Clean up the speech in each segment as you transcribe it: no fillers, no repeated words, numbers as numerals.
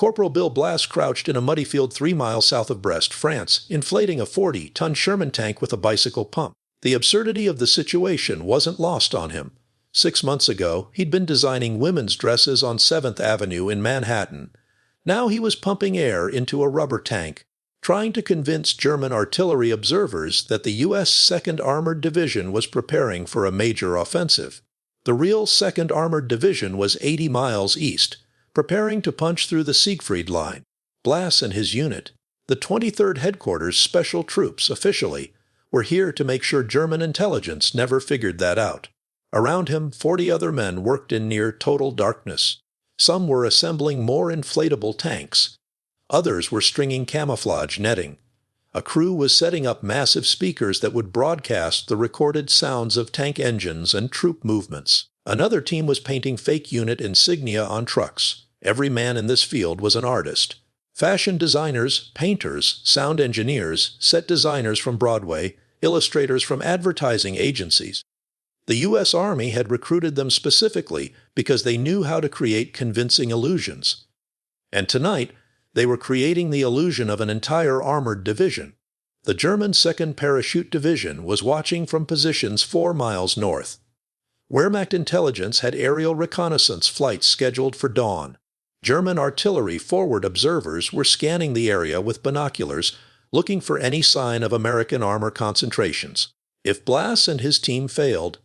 Corporal Bill Blass crouched in a muddy field 3 miles south of Brest, France, inflating a 40-ton Sherman tank with a bicycle pump. The absurdity of the situation wasn't lost on him. 6 months ago, he'd been designing women's dresses on 7th Avenue in Manhattan. Now he was pumping air into a rubber tank, trying to convince German artillery observers that the U.S. 2nd Armored Division was preparing for a major offensive. The real 2nd Armored Division was 80 miles east, preparing to punch through the Siegfried Line. Blass and his unit, the 23rd Headquarters Special Troops officially, were here to make sure German intelligence never figured that out. Around him, 40 other men worked in near total darkness. Some were assembling more inflatable tanks. Others were stringing camouflage netting. A crew was setting up massive speakers that would broadcast the recorded sounds of tank engines and troop movements. Another team was painting fake unit insignia on trucks. Every man in this field was an artist. Fashion designers, painters, sound engineers, set designers from Broadway, illustrators from advertising agencies. The U.S. Army had recruited them specifically because they knew how to create convincing illusions. And tonight, they were creating the illusion of an entire armored division. The German 2nd Parachute Division was watching from positions 4 miles north. Wehrmacht intelligence had aerial reconnaissance flights scheduled for dawn. German artillery forward observers were scanning the area with binoculars, looking for any sign of American armor concentrations. If Blass and his team failed,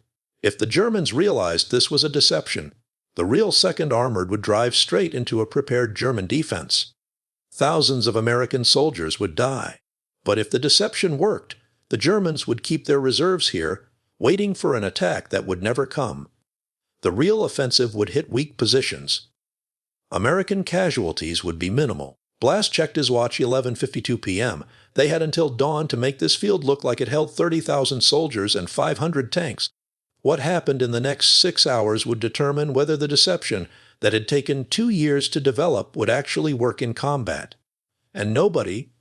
if the Germans realized this was a deception, the real 2nd Armored would drive straight into a prepared German defense. Thousands of American soldiers would die. But if the deception worked, the Germans would keep their reserves here, waiting for an attack that would never come. The real offensive would hit weak positions. American casualties would be minimal. Blass checked his watch 11:52 p.m. They had until dawn to make this field look like it held 30,000 soldiers and 500 tanks. What happened in the next 6 hours would determine whether the deception that had taken 2 years to develop would actually work in combat. And nobody,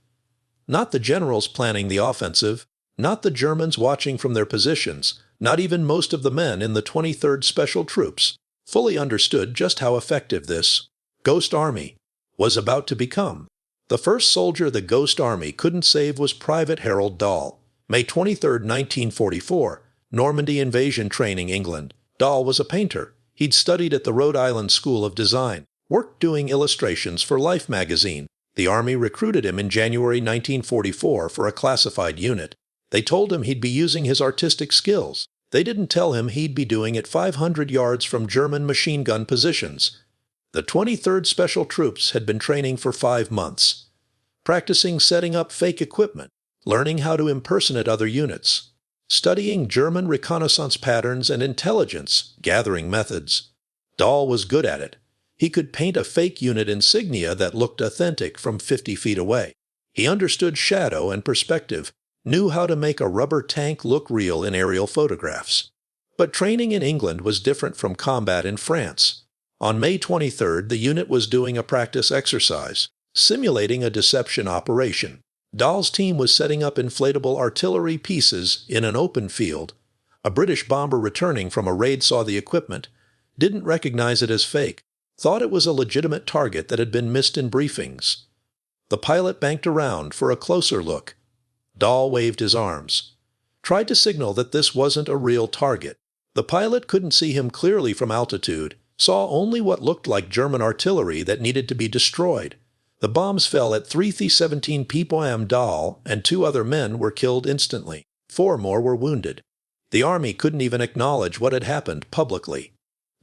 not the generals planning the offensive, not the Germans watching from their positions, not even most of the men in the 23rd Special Troops, fully understood just how effective this Ghost Army was about to become. The first soldier the Ghost Army couldn't save was Private Harold Dahl. May 23, 1944, Normandy invasion training, England. Dahl was a painter. He'd studied at the Rhode Island School of Design, worked doing illustrations for Life magazine. The Army recruited him in January 1944 for a classified unit. They told him he'd be using his artistic skills. They didn't tell him he'd be doing it 500 yards from German machine gun positions. The 23rd Special Troops had been training for 5 months, practicing setting up fake equipment, learning how to impersonate other units, studying German reconnaissance patterns and intelligence gathering methods. Dahl was good at it. He could paint a fake unit insignia that looked authentic from 50 feet away. He understood shadow and perspective, knew how to make a rubber tank look real in aerial photographs. But training in England was different from combat in France. On May 23rd, the unit was doing a practice exercise, simulating a deception operation. Dahl's team was setting up inflatable artillery pieces in an open field. A British bomber returning from a raid saw the equipment, didn't recognize it as fake, thought it was a legitimate target that had been missed in briefings. The pilot banked around for a closer look. Dahl waved his arms, tried to signal that this wasn't a real target. The pilot couldn't see him clearly from altitude, saw only what looked like German artillery that needed to be destroyed. The bombs fell at 3:17 p.m. Dahl and 2 other men were killed instantly. 4 more were wounded. The Army couldn't even acknowledge what had happened publicly.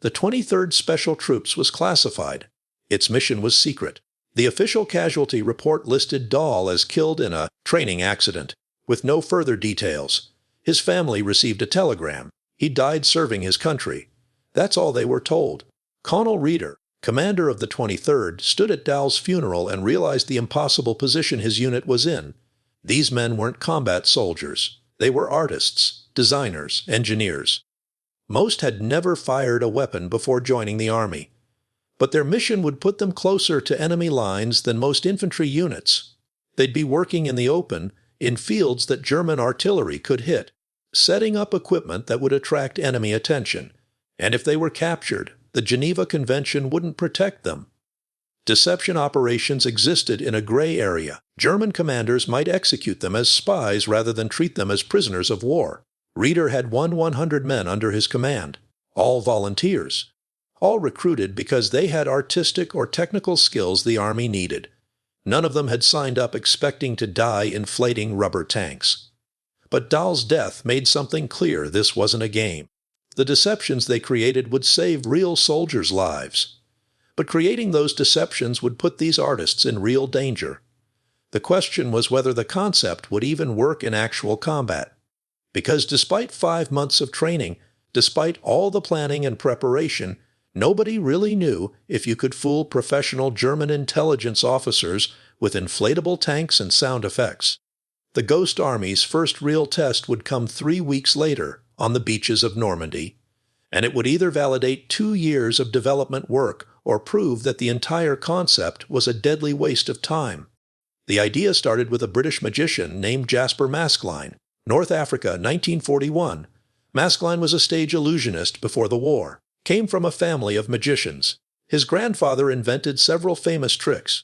The 23rd Special Troops was classified. Its mission was secret. The official casualty report listed Dahl as killed in a training accident, with no further details. His family received a telegram. He died serving his country. That's all they were told. Connell Reeder, commander of the 23rd, stood at Dahl's funeral and realized the impossible position his unit was in. These men weren't combat soldiers. They were artists, designers, engineers. Most had never fired a weapon before joining the Army. But their mission would put them closer to enemy lines than most infantry units. They'd be working in the open, in fields that German artillery could hit, setting up equipment that would attract enemy attention. And if they were captured, the Geneva Convention wouldn't protect them. Deception operations existed in a gray area. German commanders might execute them as spies rather than treat them as prisoners of war. Reeder had 100 men under his command, all volunteers, all recruited because they had artistic or technical skills the Army needed. None of them had signed up expecting to die inflating rubber tanks. But Dahl's death made something clear: this wasn't a game. The deceptions they created would save real soldiers' lives. But creating those deceptions would put these artists in real danger. The question was whether the concept would even work in actual combat. Because despite 5 months of training, despite all the planning and preparation, nobody really knew if you could fool professional German intelligence officers with inflatable tanks and sound effects. The Ghost Army's first real test would come 3 weeks later on the beaches of Normandy, and it would either validate 2 years of development work or prove that the entire concept was a deadly waste of time. The idea started with a British magician named Jasper Maskelyne. North Africa, 1941. Maskelyne was a stage illusionist before the war. Came from a family of magicians. His grandfather invented several famous tricks.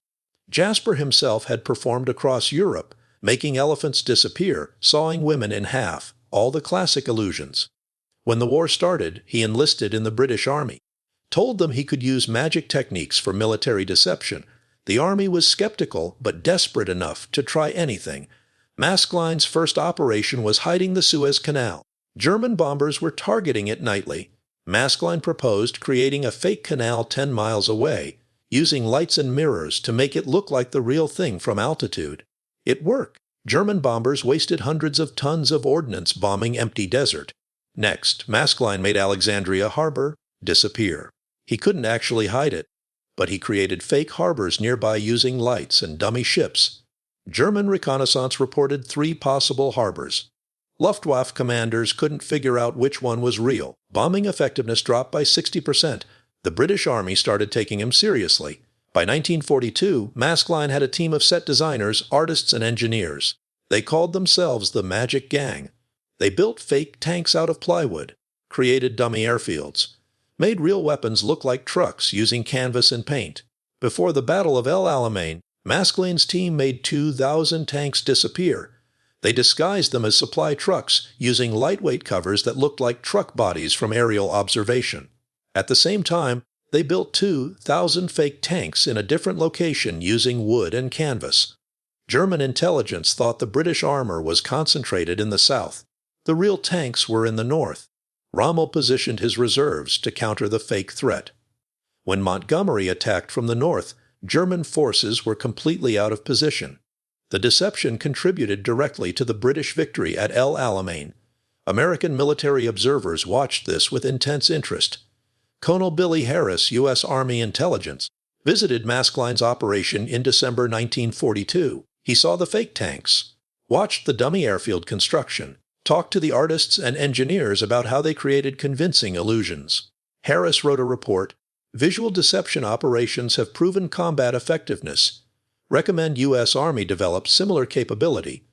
Jasper himself had performed across Europe, making elephants disappear, sawing women in half, all the classic illusions. When the war started, he enlisted in the British Army. Told them he could use magic techniques for military deception. The Army was skeptical but desperate enough to try anything. Maskelyne's first operation was hiding the Suez Canal. German bombers were targeting it nightly. Maskelyne proposed creating a fake canal 10 miles away, using lights and mirrors to make it look like the real thing from altitude. It worked. German bombers wasted hundreds of tons of ordnance bombing empty desert. Next, Maskelyne made Alexandria Harbor disappear. He couldn't actually hide it, but he created fake harbors nearby using lights and dummy ships. German reconnaissance reported 3 possible harbors. Luftwaffe commanders couldn't figure out which one was real. Bombing effectiveness dropped by 60%. The British Army started taking him seriously. By 1942, Maskelyne had a team of set designers, artists, and engineers. They called themselves the Magic Gang. They built fake tanks out of plywood, created dummy airfields, made real weapons look like trucks using canvas and paint. Before the Battle of El Alamein, Maskelyne's team made 2,000 tanks disappear. They disguised them as supply trucks using lightweight covers that looked like truck bodies from aerial observation. At the same time, they built 2,000 fake tanks in a different location using wood and canvas. German intelligence thought the British armor was concentrated in the south. The real tanks were in the north. Rommel positioned his reserves to counter the fake threat. When Montgomery attacked from the north, German forces were completely out of position. The deception contributed directly to the British victory at El Alamein. American military observers watched this with intense interest. Colonel Billy Harris, U.S. Army Intelligence, visited Maskelyne's operation in December 1942. He saw the fake tanks, watched the dummy airfield construction, talked to the artists and engineers about how they created convincing illusions. Harris wrote a report, "Visual deception operations have proven combat effectiveness. Recommend U.S. Army develop similar capability."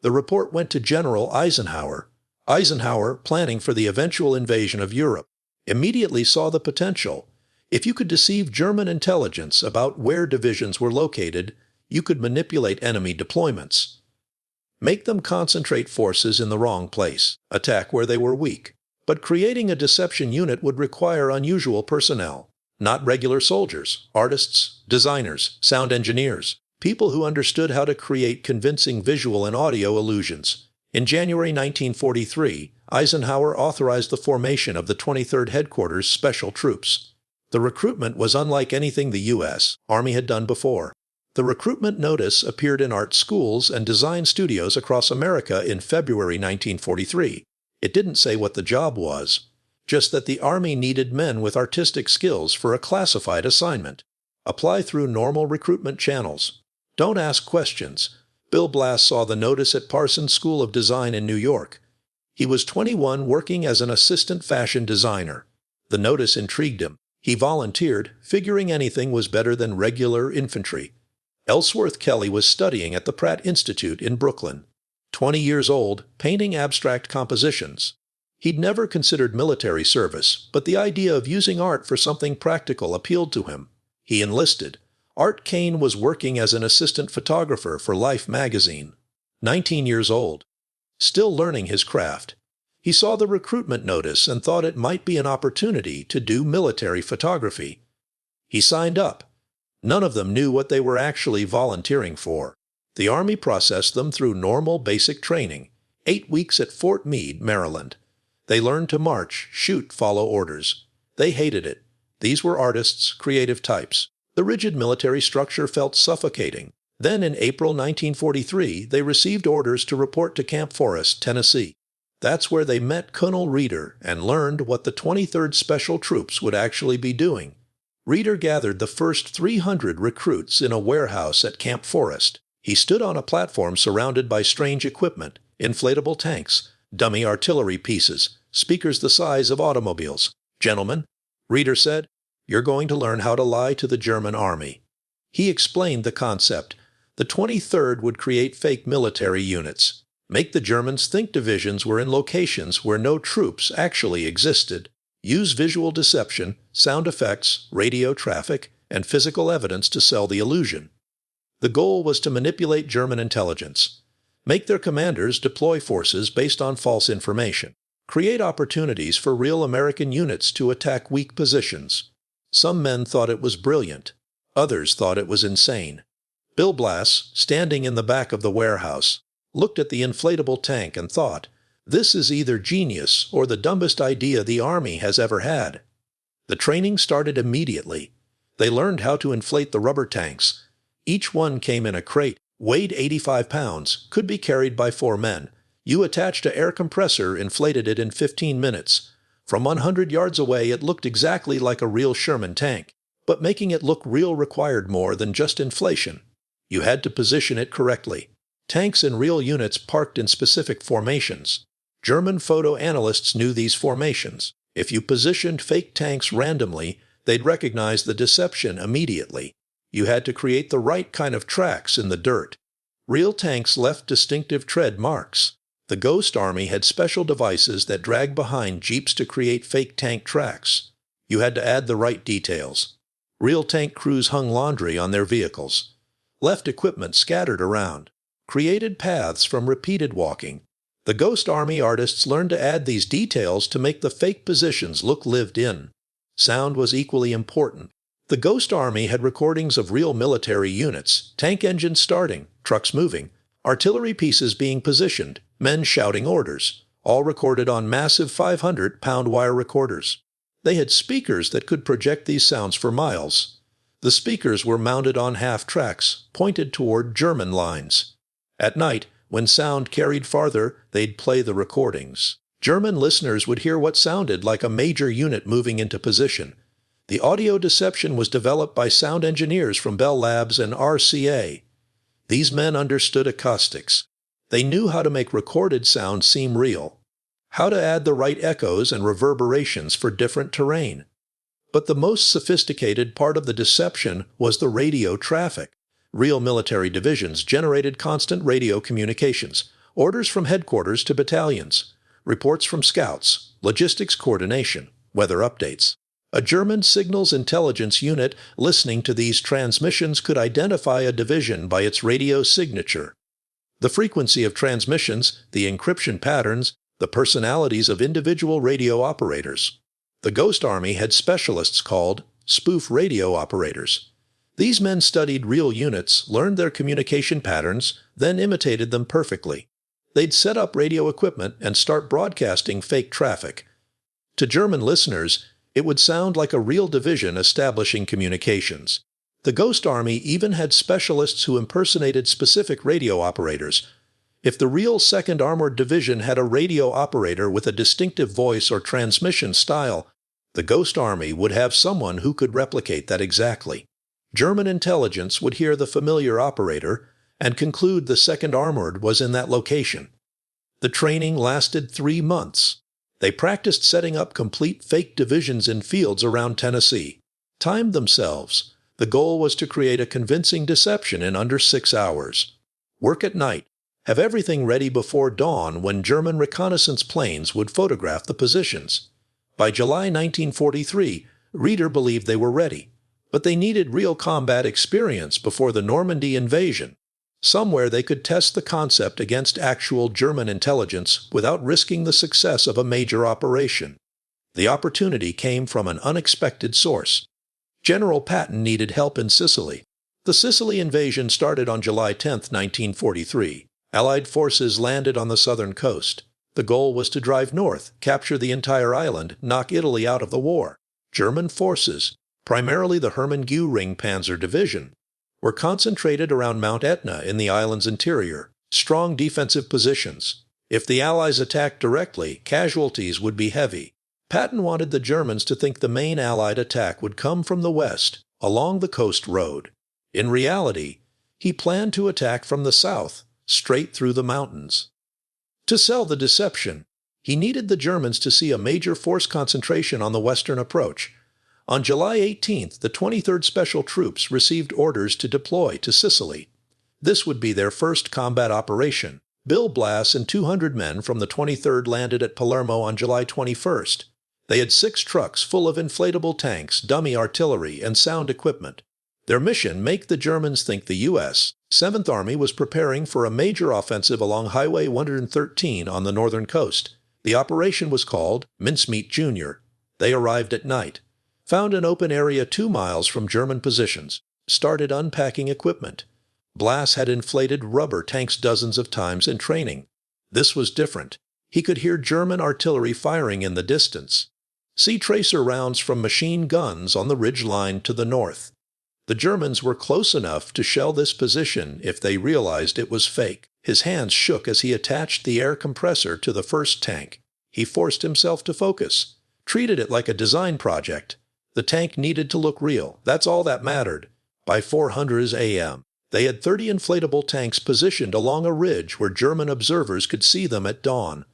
The report went to General Eisenhower. Eisenhower, planning for the eventual invasion of Europe, immediately saw the potential. If you could deceive German intelligence about where divisions were located, you could manipulate enemy deployments. Make them concentrate forces in the wrong place, attack where they were weak. But creating a deception unit would require unusual personnel, not regular soldiers, artists, designers, sound engineers, people who understood how to create convincing visual and audio illusions. In January 1943, Eisenhower authorized the formation of the 23rd Headquarters Special Troops. The recruitment was unlike anything the U.S. Army had done before. The recruitment notice appeared in art schools and design studios across America in February 1943. It didn't say what the job was, just that the Army needed men with artistic skills for a classified assignment. Apply through normal recruitment channels. Don't ask questions. Bill Blass saw the notice at Parsons School of Design in New York. He was 21, working as an assistant fashion designer. The notice intrigued him. He volunteered, figuring anything was better than regular infantry. Ellsworth Kelly was studying at the Pratt Institute in Brooklyn. 20 years old, painting abstract compositions. He'd never considered military service, but the idea of using art for something practical appealed to him. He enlisted, Art Kane was working as an assistant photographer for Life magazine, 19 years old, still learning his craft. He saw the recruitment notice and thought it might be an opportunity to do military photography. He signed up. None of them knew what they were actually volunteering for. The Army processed them through normal basic training, 8 weeks at Fort Meade, Maryland. They learned to march, shoot, follow orders. They hated it. These were artists, creative types. The rigid military structure felt suffocating. Then in April 1943, they received orders to report to Camp Forest, Tennessee. That's where they met Colonel Reeder and learned what the 23rd Special Troops would actually be doing. Reeder gathered the first 300 recruits in a warehouse at Camp Forest. He stood on a platform surrounded by strange equipment, inflatable tanks, dummy artillery pieces, speakers the size of automobiles. "Gentlemen," Reeder said, "you're going to learn how to lie to the German army." He explained the concept. The 23rd would create fake military units, make the Germans think divisions were in locations where no troops actually existed, use visual deception, sound effects, radio traffic, and physical evidence to sell the illusion. The goal was to manipulate German intelligence, make their commanders deploy forces based on false information, create opportunities for real American units to attack weak positions. Some men thought it was brilliant. Others thought it was insane. Bill Blass, standing in the back of the warehouse, looked at the inflatable tank and thought, "This is either genius or the dumbest idea the Army has ever had." The training started immediately. They learned how to inflate the rubber tanks. Each one came in a crate, weighed 85 pounds, could be carried by 4 men. You attached an air compressor, inflated it in 15 minutes. From 100 yards away, it looked exactly like a real Sherman tank. But making it look real required more than just inflation. You had to position it correctly. Tanks in real units parked in specific formations. German photo analysts knew these formations. If you positioned fake tanks randomly, they'd recognize the deception immediately. You had to create the right kind of tracks in the dirt. Real tanks left distinctive tread marks. The Ghost Army had special devices that dragged behind jeeps to create fake tank tracks. You had to add the right details. Real tank crews hung laundry on their vehicles, left equipment scattered around, created paths from repeated walking. The Ghost Army artists learned to add these details to make the fake positions look lived in. Sound was equally important. The Ghost Army had recordings of real military units, tank engines starting, trucks moving, artillery pieces being positioned, men shouting orders, all recorded on massive 500-pound wire recorders. They had speakers that could project these sounds for miles. The speakers were mounted on half-tracks, pointed toward German lines. At night, when sound carried farther, they'd play the recordings. German listeners would hear what sounded like a major unit moving into position. The audio deception was developed by sound engineers from Bell Labs and RCA. These men understood acoustics. They knew how to make recorded sound seem real, how to add the right echoes and reverberations for different terrain. But the most sophisticated part of the deception was the radio traffic. Real military divisions generated constant radio communications, orders from headquarters to battalions, reports from scouts, logistics coordination, weather updates. A German signals intelligence unit listening to these transmissions could identify a division by its radio signature. The frequency of transmissions, the encryption patterns, the personalities of individual radio operators. The Ghost Army had specialists called spoof radio operators. These men studied real units, learned their communication patterns, then imitated them perfectly. They'd set up radio equipment and start broadcasting fake traffic. To German listeners, it would sound like a real division establishing communications. The Ghost Army even had specialists who impersonated specific radio operators. If the real 2nd Armored Division had a radio operator with a distinctive voice or transmission style, the Ghost Army would have someone who could replicate that exactly. German intelligence would hear the familiar operator and conclude the 2nd Armored was in that location. The training lasted 3 months. They practiced setting up complete fake divisions in fields around Tennessee, timed themselves. The goal was to create a convincing deception in under 6 hours. Work at night. Have everything ready before dawn when German reconnaissance planes would photograph the positions. By July 1943, Reeder believed they were ready. But they needed real combat experience before the Normandy invasion, somewhere they could test the concept against actual German intelligence without risking the success of a major operation. The opportunity came from an unexpected source. General Patton needed help in Sicily. The Sicily invasion started on July 10, 1943. Allied forces landed on the southern coast. The goal was to drive north, capture the entire island, knock Italy out of the war. German forces, primarily the Hermann-Göring Panzer Division, were concentrated around Mount Etna in the island's interior, strong defensive positions. If the Allies attacked directly, casualties would be heavy. Patton wanted the Germans to think the main Allied attack would come from the west, along the coast road. In reality, he planned to attack from the south, straight through the mountains. To sell the deception, he needed the Germans to see a major force concentration on the western approach. On July 18th, the 23rd Special Troops received orders to deploy to Sicily. This would be their first combat operation. Bill Blass and 200 men from the 23rd landed at Palermo on July 21st. They had 6 trucks full of inflatable tanks, dummy artillery, and sound equipment. Their mission: make the Germans think the U.S. 7th Army was preparing for a major offensive along Highway 113 on the northern coast. The operation was called Mincemeat Jr. They arrived at night, found an open area 2 miles from German positions, started unpacking equipment. Blass had inflated rubber tanks dozens of times in training. This was different. He could hear German artillery firing in the distance, see tracer rounds from machine guns on the ridge line to the north. The Germans were close enough to shell this position if they realized it was fake. His hands shook as he attached the air compressor to the first tank. He forced himself to focus, treated it like a design project. The tank needed to look real. That's all that mattered. By 400 a.m., they had 30 inflatable tanks positioned along a ridge where German observers could see them at dawn.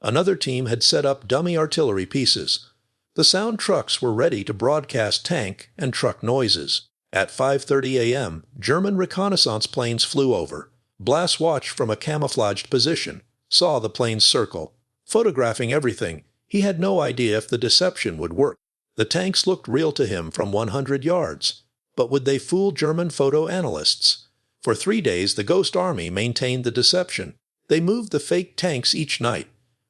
Another team had set up dummy artillery pieces. The sound trucks were ready to broadcast tank and truck noises. At 5:30 a.m., German reconnaissance planes flew over. Blass watched from a camouflaged position, saw the planes circle, photographing everything. He had no idea if the deception would work. The tanks looked real to him from 100 yards. But would they fool German photo analysts? For 3 days, the Ghost Army maintained the deception. They moved the fake tanks each night.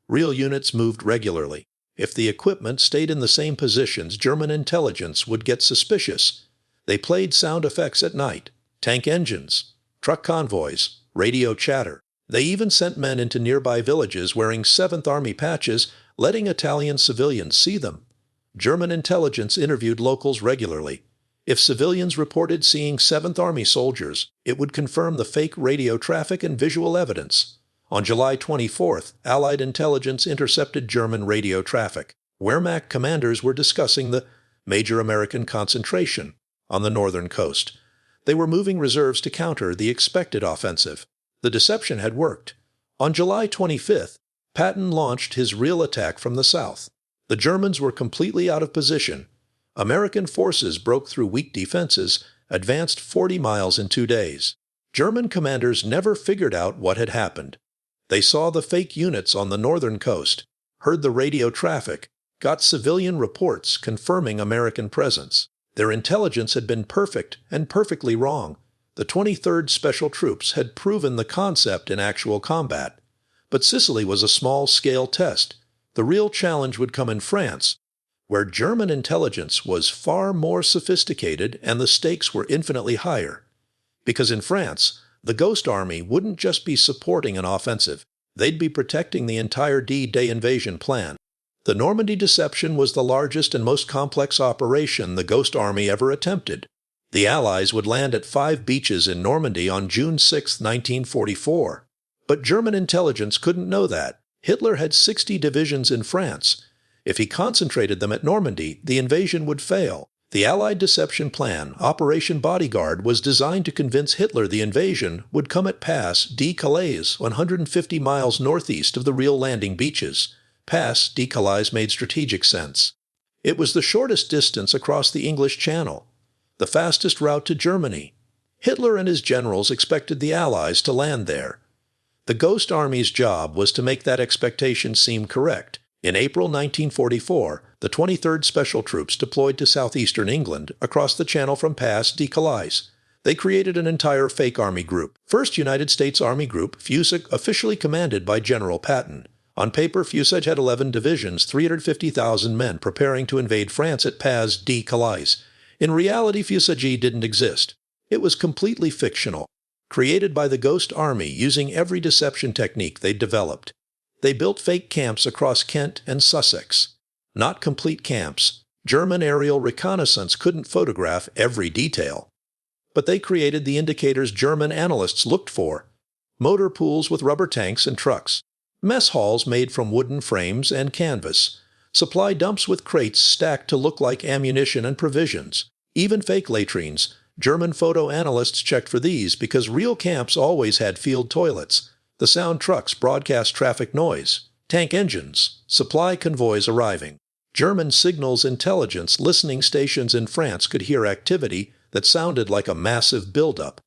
Real units moved regularly. If the equipment stayed in the same positions, German intelligence would get suspicious. They played sound effects at night: tank engines, truck convoys, radio chatter. They even sent men into nearby villages wearing 7th Army patches, letting Italian civilians see them. German intelligence interviewed locals regularly. If civilians reported seeing 7th Army soldiers, it would confirm the fake radio traffic and visual evidence. On July 24th, Allied intelligence intercepted German radio traffic. Wehrmacht commanders were discussing the major American concentration on the northern coast. They were moving reserves to counter the expected offensive. The deception had worked. On July 25th, Patton launched his real attack from the south. The Germans were completely out of position. American forces broke through weak defenses, advanced 40 miles in 2 days. German commanders never figured out what had happened. They saw the fake units on the northern coast, heard the radio traffic, got civilian reports confirming American presence. Their intelligence had been perfect and perfectly wrong. The 23rd Special Troops had proven the concept in actual combat. But Sicily was a small-scale test. The real challenge would come in France, where German intelligence was far more sophisticated and the stakes were infinitely higher. Because in France, the Ghost Army wouldn't just be supporting an offensive. They'd be protecting the entire D-Day invasion plan. The Normandy deception was the largest and most complex operation the Ghost Army ever attempted. The Allies would land at 5 beaches in Normandy on June 6, 1944. But German intelligence couldn't know that. Hitler had 60 divisions in France. If he concentrated them at Normandy, the invasion would fail. The Allied deception plan, Operation Bodyguard, was designed to convince Hitler the invasion would come at Pass de Calais, 150 miles northeast of the real landing beaches. Pass de Calais made strategic sense. It was the shortest distance across the English Channel, the fastest route to Germany. Hitler and his generals expected the Allies to land there. The Ghost Army's job was to make that expectation seem correct. In April 1944, the 23rd Special Troops deployed to southeastern England across the Channel from Pas de Calais. They created an entire fake army group. First United States Army Group, FUSIG, officially commanded by General Patton. On paper, FUSIG had 11 divisions, 350,000 men preparing to invade France at Pas de Calais. In reality, FUSIG didn't exist. It was completely fictional, created by the Ghost Army using every deception technique they'd developed. They built fake camps across Kent and Sussex. Not complete camps. German aerial reconnaissance couldn't photograph every detail. But they created the indicators German analysts looked for: motor pools with rubber tanks and trucks, mess halls made from wooden frames and canvas, supply dumps with crates stacked to look like ammunition and provisions, even fake latrines. German photo analysts checked for these because real camps always had field toilets. The sound trucks broadcast traffic noise, tank engines, supply convoys arriving. German signals intelligence listening stations in France could hear activity that sounded like a massive buildup.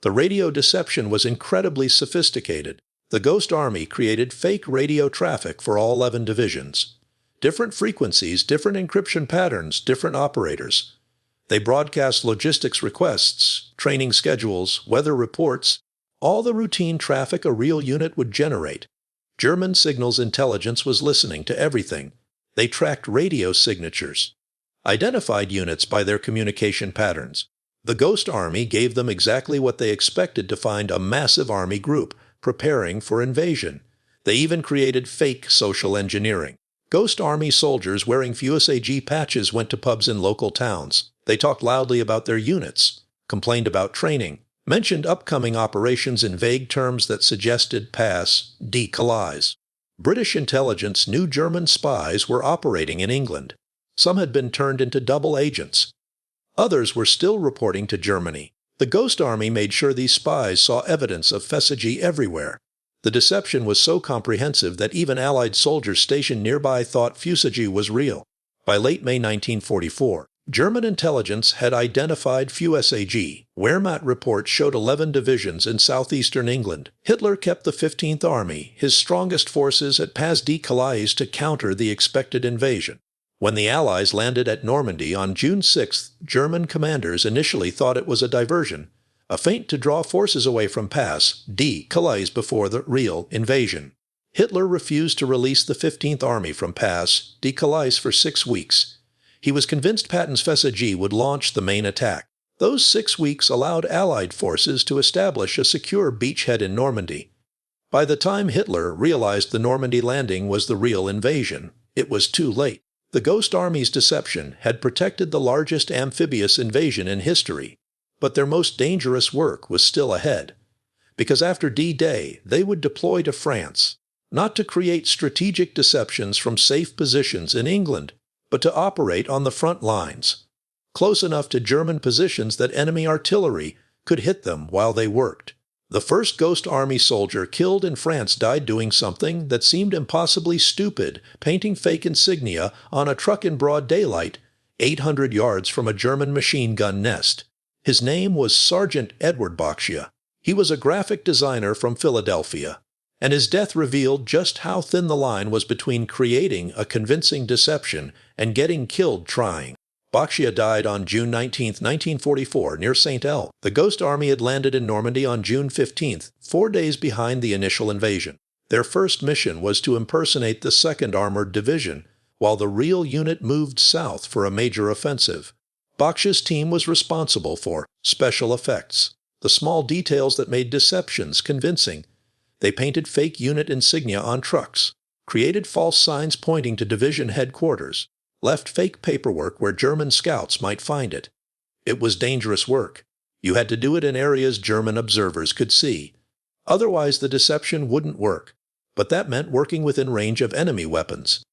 The radio deception was incredibly sophisticated. The Ghost Army created fake radio traffic for all 11 divisions. Different frequencies, different encryption patterns, different operators. They broadcast logistics requests, training schedules, weather reports, all the routine traffic a real unit would generate. German signals intelligence was listening to everything. They tracked radio signatures, identified units by their communication patterns. The Ghost Army gave them exactly what they expected to find a massive army group preparing for invasion. They even created fake social engineering. Ghost Army soldiers wearing FUSIG patches went to pubs in local towns. They talked loudly about their units, complained about training, mentioned upcoming operations in vague terms that suggested Pas de Calais. British intelligence knew German spies were operating in England. Some had been turned into double agents. Others were still reporting to Germany. The Ghost Army made sure these spies saw evidence of FUSIG everywhere. The deception was so comprehensive that even Allied soldiers stationed nearby thought FUSIG was real. By late May 1944, German intelligence had identified FUSIG. Wehrmacht reports showed 11 divisions in southeastern England. Hitler kept the 15th Army, his strongest forces, at Pas de Calais to counter the expected invasion. When the Allies landed at Normandy on June 6, German commanders initially thought it was a diversion, a feint to draw forces away from Pas de Calais before the real invasion. Hitler refused to release the 15th Army from Pas de Calais for 6 weeks. He was convinced Patton's FUSIG would launch the main attack. Those 6 weeks allowed Allied forces to establish a secure beachhead in Normandy. By the time Hitler realized the Normandy landing was the real invasion, it was too late. The Ghost Army's deception had protected the largest amphibious invasion in history, but their most dangerous work was still ahead. Because after D-Day, they would deploy to France, not to create strategic deceptions from safe positions in England, but to operate on the front lines, close enough to German positions that enemy artillery could hit them while they worked. The first Ghost Army soldier killed in France died doing something that seemed impossibly stupid, painting fake insignia on a truck in broad daylight, 800 yards from a German machine gun nest. His name was Sergeant Edward Baksha. He was a graphic designer from Philadelphia, and his death revealed just how thin the line was between creating a convincing deception and getting killed trying. Baksha died on June 19, 1944, near St. El. The Ghost Army had landed in Normandy on June 15, 4 days behind the initial invasion. Their first mission was to impersonate the 2nd Armored Division, while the real unit moved south for a major offensive. Baksha's team was responsible for special effects, the small details that made deceptions convincing. They painted fake unit insignia on trucks, created false signs pointing to division headquarters, left fake paperwork where German scouts might find it. It was dangerous work. You had to do it in areas German observers could see. Otherwise, the deception wouldn't work. But that meant working within range of enemy weapons.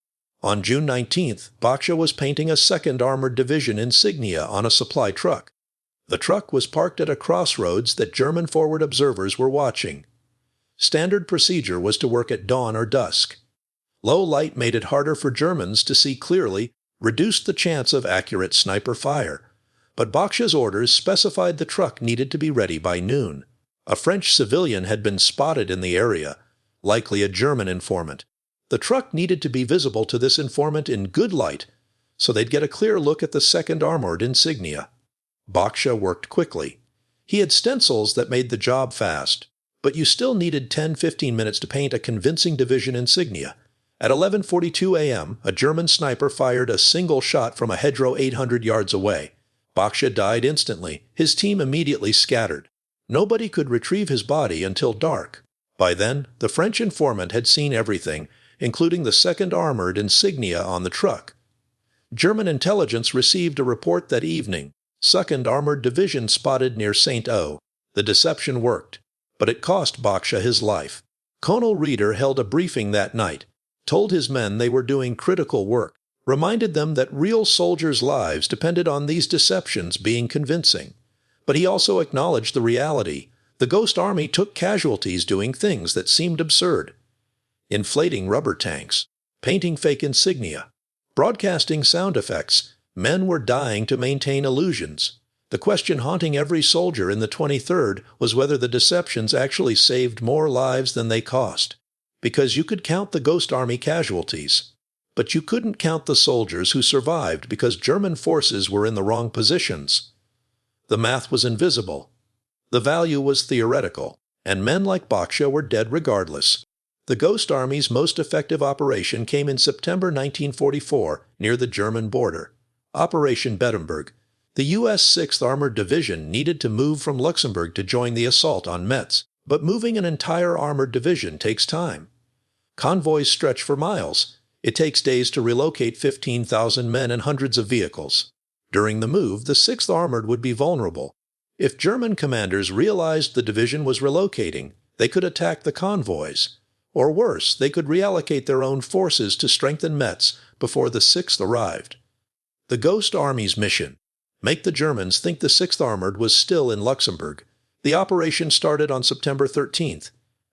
On June 19th, Baksha was painting a 2nd Armored Division insignia on a supply truck. The truck was parked at a crossroads that German forward observers were watching. Standard procedure was to work at dawn or dusk. Low light made it harder for Germans to see clearly, reduced the chance of accurate sniper fire. But Baksha's orders specified the truck needed to be ready by noon. A French civilian had been spotted in the area, likely a German informant. The truck needed to be visible to this informant in good light, so they'd get a clear look at the 2nd Armored insignia. Baksha worked quickly. He had stencils that made the job fast, but you still needed 10-15 minutes to paint a convincing division insignia. At 11:42 a.m., a German sniper fired a single shot from a hedgerow 800 yards away. Baksha died instantly. His team immediately scattered. Nobody could retrieve his body until dark. By then, the French informant had seen everything, including the 2nd Armored insignia on the truck. German intelligence received a report that evening. 2nd Armored Division spotted near St-O. The deception worked, but it cost Baksha his life. Colonel Reeder held a briefing that night, told his men they were doing critical work, reminded them that real soldiers' lives depended on these deceptions being convincing. But he also acknowledged the reality. The Ghost Army took casualties doing things that seemed absurd. Inflating rubber tanks, painting fake insignia, broadcasting sound effects. Men were dying to maintain illusions. The question haunting every soldier in the 23rd was whether the deceptions actually saved more lives than they cost. Because you could count the Ghost Army casualties, but you couldn't count the soldiers who survived because German forces were in the wrong positions. The math was invisible. The value was theoretical, and men like Baksha were dead regardless. The Ghost Army's most effective operation came in September 1944 near the German border. Operation Bettenberg. The U.S. 6th Armored Division needed to move from Luxembourg to join the assault on Metz, but moving an entire armored division takes time. Convoys stretch for miles. It takes days to relocate 15,000 men and hundreds of vehicles. During the move, the 6th Armored would be vulnerable. If German commanders realized the division was relocating, they could attack the convoys. Or worse, they could reallocate their own forces to strengthen Metz before the 6th arrived. The Ghost Army's mission: make the Germans think the 6th Armored was still in Luxembourg. The operation started on September 13th.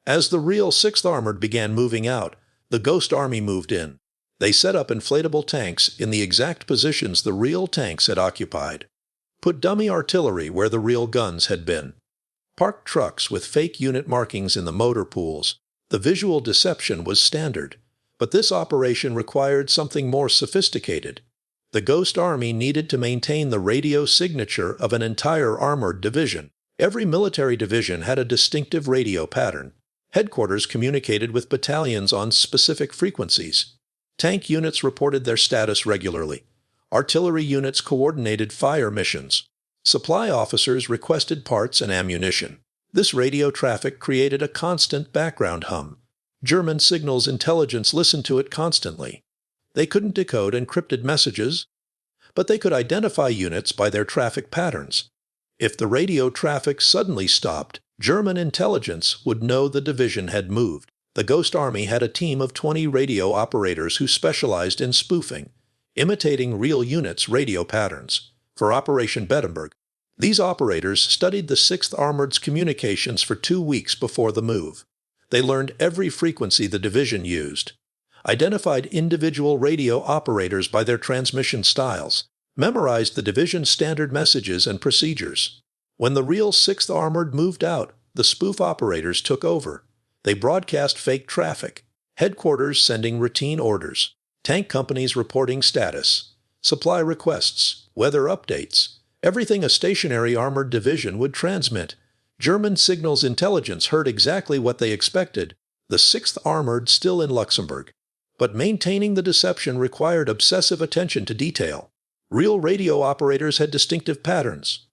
As the real 6th Armored began moving out, the Ghost Army moved in. They set up inflatable tanks in the exact positions the real tanks had occupied. Put dummy artillery where the real guns had been. Parked trucks with fake unit markings in the motor pools. The visual deception was standard. But this operation required something more sophisticated. The Ghost Army needed to maintain the radio signature of an entire armored division. Every military division had a distinctive radio pattern. Headquarters communicated with battalions on specific frequencies. Tank units reported their status regularly. Artillery units coordinated fire missions. Supply officers requested parts and ammunition. This radio traffic created a constant background hum. German signals intelligence listened to it constantly. They couldn't decode encrypted messages, but they could identify units by their traffic patterns. If the radio traffic suddenly stopped, German intelligence would know the division had moved. The Ghost Army had a team of 20 radio operators who specialized in spoofing, imitating real units' radio patterns. For Operation Bettenberg, these operators studied the 6th Armored's communications for 2 weeks before the move. They learned every frequency the division used, identified individual radio operators by their transmission styles, memorized the division's standard messages and procedures. When the real 6th Armored moved out, the spoof operators took over. They broadcast fake traffic, headquarters sending routine orders, tank companies reporting status, supply requests, weather updates, everything a stationary armored division would transmit. German signals intelligence heard exactly what they expected: the 6th Armored still in Luxembourg. But maintaining the deception required obsessive attention to detail. Real radio operators had distinctive patterns.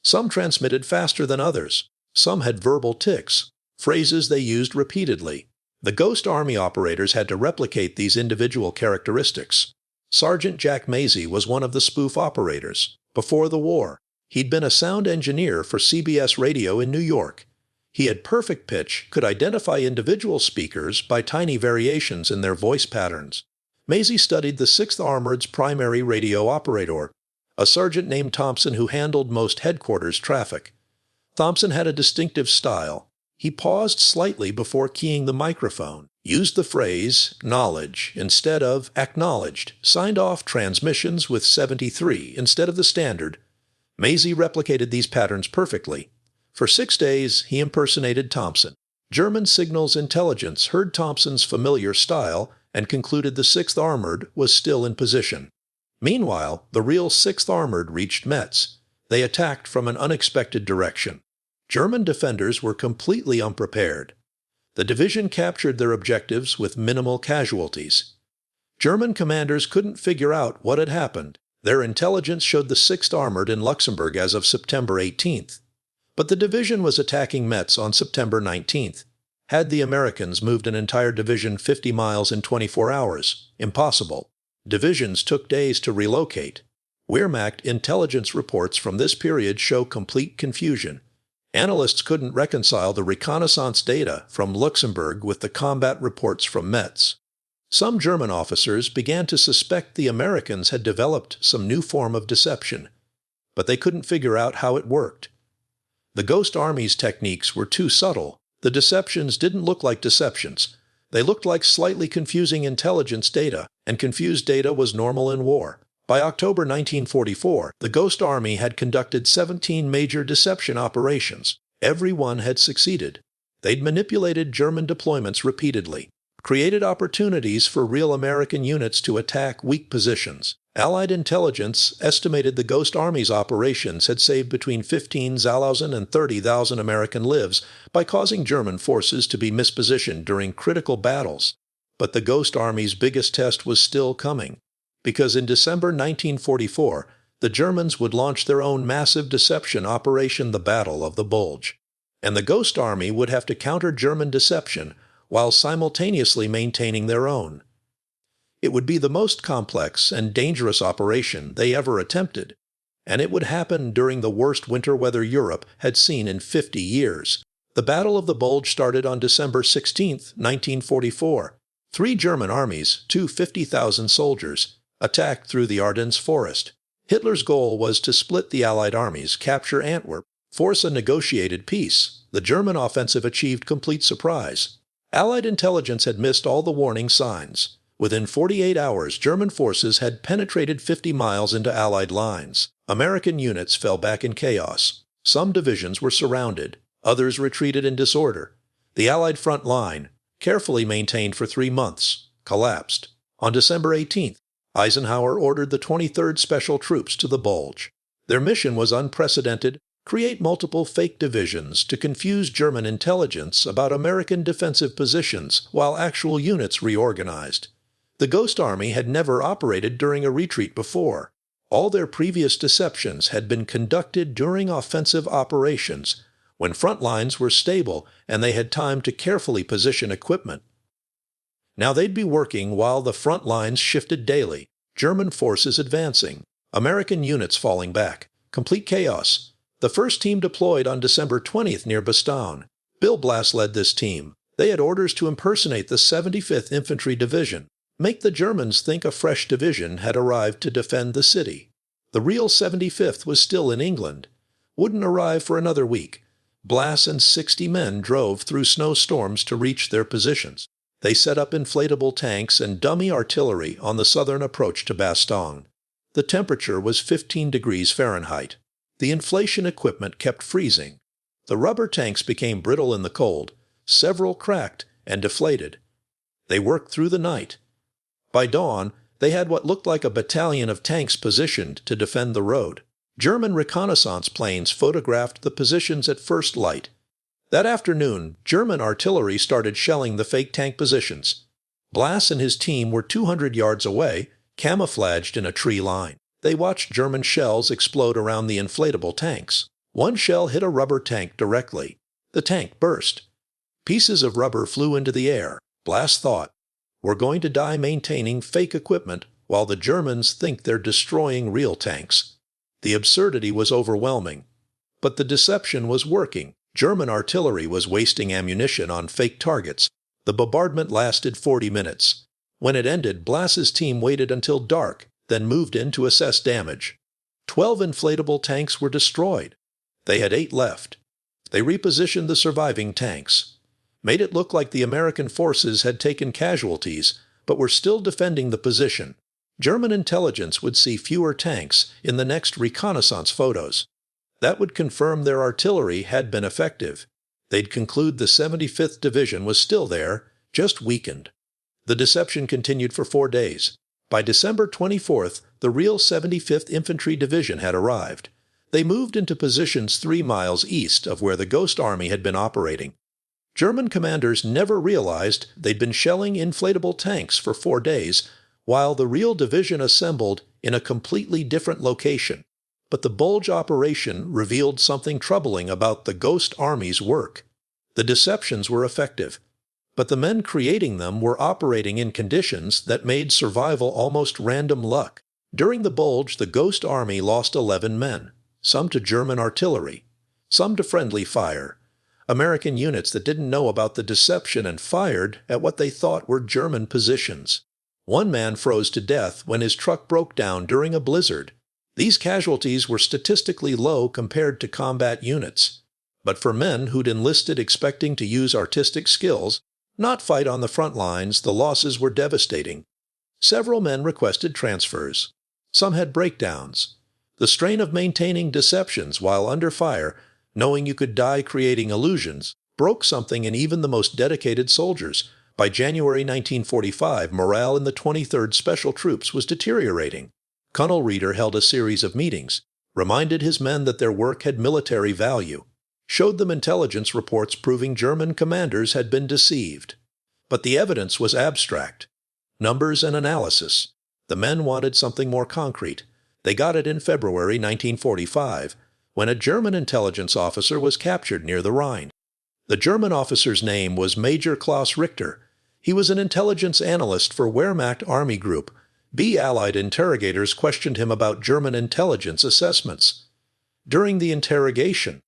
Some transmitted faster than others. Some had verbal tics, phrases they used repeatedly. The Ghost Army operators had to replicate these individual characteristics. Sergeant Jack Mazie was one of the spoof operators. Before the war, he'd been a sound engineer for CBS Radio in New York. He had perfect pitch, could identify individual speakers by tiny variations in their voice patterns. Mazie studied the 6th Armored's primary radio operator, a sergeant named Thompson who handled most headquarters traffic. Thompson had a distinctive style. He paused slightly before keying the microphone, used the phrase "knowledge" instead of "acknowledged," signed off transmissions with 73 instead of the standard. Mazie replicated these patterns perfectly. For 6 days, he impersonated Thompson. German signals intelligence heard Thompson's familiar style and concluded the 6th Armored was still in position. Meanwhile, the real 6th Armored reached Metz. They attacked from an unexpected direction. German defenders were completely unprepared. The division captured their objectives with minimal casualties. German commanders couldn't figure out what had happened. Their intelligence showed the 6th Armored in Luxembourg as of September 18th. But the division was attacking Metz on September 19th. Had the Americans moved an entire division 50 miles in 24 hours? Impossible. Divisions took days to relocate. Wehrmacht intelligence reports from this period show complete confusion. Analysts couldn't reconcile the reconnaissance data from Luxembourg with the combat reports from Metz. Some German officers began to suspect the Americans had developed some new form of deception, but they couldn't figure out how it worked. The Ghost Army's techniques were too subtle. The deceptions didn't look like deceptions. They looked like slightly confusing intelligence data, and confused data was normal in war. By October 1944, the Ghost Army had conducted 17 major deception operations. Every one had succeeded. They'd manipulated German deployments repeatedly, created opportunities for real American units to attack weak positions. Allied intelligence estimated the Ghost Army's operations had saved between 15,000 and 30,000 American lives by causing German forces to be mispositioned during critical battles. But the Ghost Army's biggest test was still coming, because in December 1944, the Germans would launch their own massive deception operation, the Battle of the Bulge. And the Ghost Army would have to counter German deception while simultaneously maintaining their own. It would be the most complex and dangerous operation they ever attempted, and it would happen during the worst winter weather Europe had seen in 50 years. The Battle of the Bulge started on December 16, 1944. 3 German armies, 50,000 soldiers, attacked through the Ardennes forest. Hitler's goal was to split the Allied armies, capture Antwerp, force a negotiated peace. The German offensive achieved complete surprise. Allied intelligence had missed all the warning signs. Within 48 hours, German forces had penetrated 50 miles into Allied lines. American units fell back in chaos. Some divisions were surrounded. Others retreated in disorder. The Allied front line, carefully maintained for 3 months, collapsed. On December 18th, Eisenhower ordered the 23rd Special Troops to the Bulge. Their mission was unprecedented: create multiple fake divisions to confuse German intelligence about American defensive positions while actual units reorganized. The Ghost Army had never operated during a retreat before. All their previous deceptions had been conducted during offensive operations, when front lines were stable and they had time to carefully position equipment. Now they'd be working while the front lines shifted daily, German forces advancing, American units falling back, complete chaos. The first team deployed on December 20th near Bastogne. Bill Blass led this team. They had orders to impersonate the 75th Infantry Division, make the Germans think a fresh division had arrived to defend the city. The real 75th was still in England, wouldn't arrive for another week. Blass and 60 men drove through snowstorms to reach their positions. They set up inflatable tanks and dummy artillery on the southern approach to Bastogne. The temperature was 15 degrees Fahrenheit. The inflation equipment kept freezing. The rubber tanks became brittle in the cold. Several cracked and deflated. They worked through the night. By dawn, they had what looked like a battalion of tanks positioned to defend the road. German reconnaissance planes photographed the positions at first light. That afternoon, German artillery started shelling the fake tank positions. Blass and his team were 200 yards away, camouflaged in a tree line. They watched German shells explode around the inflatable tanks. One shell hit a rubber tank directly. The tank burst. Pieces of rubber flew into the air. Blass thought, "We're going to die maintaining fake equipment while the Germans think they're destroying real tanks." The absurdity was overwhelming. But the deception was working. German artillery was wasting ammunition on fake targets. The bombardment lasted 40 minutes. When it ended, Blass's team waited until dark, then moved in to assess damage. 12 inflatable tanks were destroyed. They had 8 left. They repositioned the surviving tanks, made it look like the American forces had taken casualties, but were still defending the position. German intelligence would see fewer tanks in the next reconnaissance photos. That would confirm their artillery had been effective. They'd conclude the 75th Division was still there, just weakened. The deception continued for 4 days. By December 24th, the real 75th Infantry Division had arrived. They moved into positions 3 miles east of where the Ghost Army had been operating. German commanders never realized they'd been shelling inflatable tanks for 4 days, while the real division assembled in a completely different location. But the Bulge operation revealed something troubling about the Ghost Army's work. The deceptions were effective, but the men creating them were operating in conditions that made survival almost random luck. During the Bulge, the Ghost Army lost 11 men, some to German artillery, some to friendly fire, American units that didn't know about the deception and fired at what they thought were German positions. One man froze to death when his truck broke down during a blizzard. These casualties were statistically low compared to combat units. But for men who'd enlisted expecting to use artistic skills, not fight on the front lines, the losses were devastating. Several men requested transfers. Some had breakdowns. The strain of maintaining deceptions while under fire, knowing you could die creating illusions, broke something in even the most dedicated soldiers. By January 1945, morale in the 23rd Special Troops was deteriorating. Colonel Reeder held a series of meetings, reminded his men that their work had military value, showed them intelligence reports proving German commanders had been deceived. But the evidence was abstract. Numbers and analysis. The men wanted something more concrete. They got it in February 1945, when a German intelligence officer was captured near the Rhine. The German officer's name was Major Klaus Richter. He was an intelligence analyst for Wehrmacht Army Group. Allied interrogators questioned him about German intelligence assessments. During the interrogation,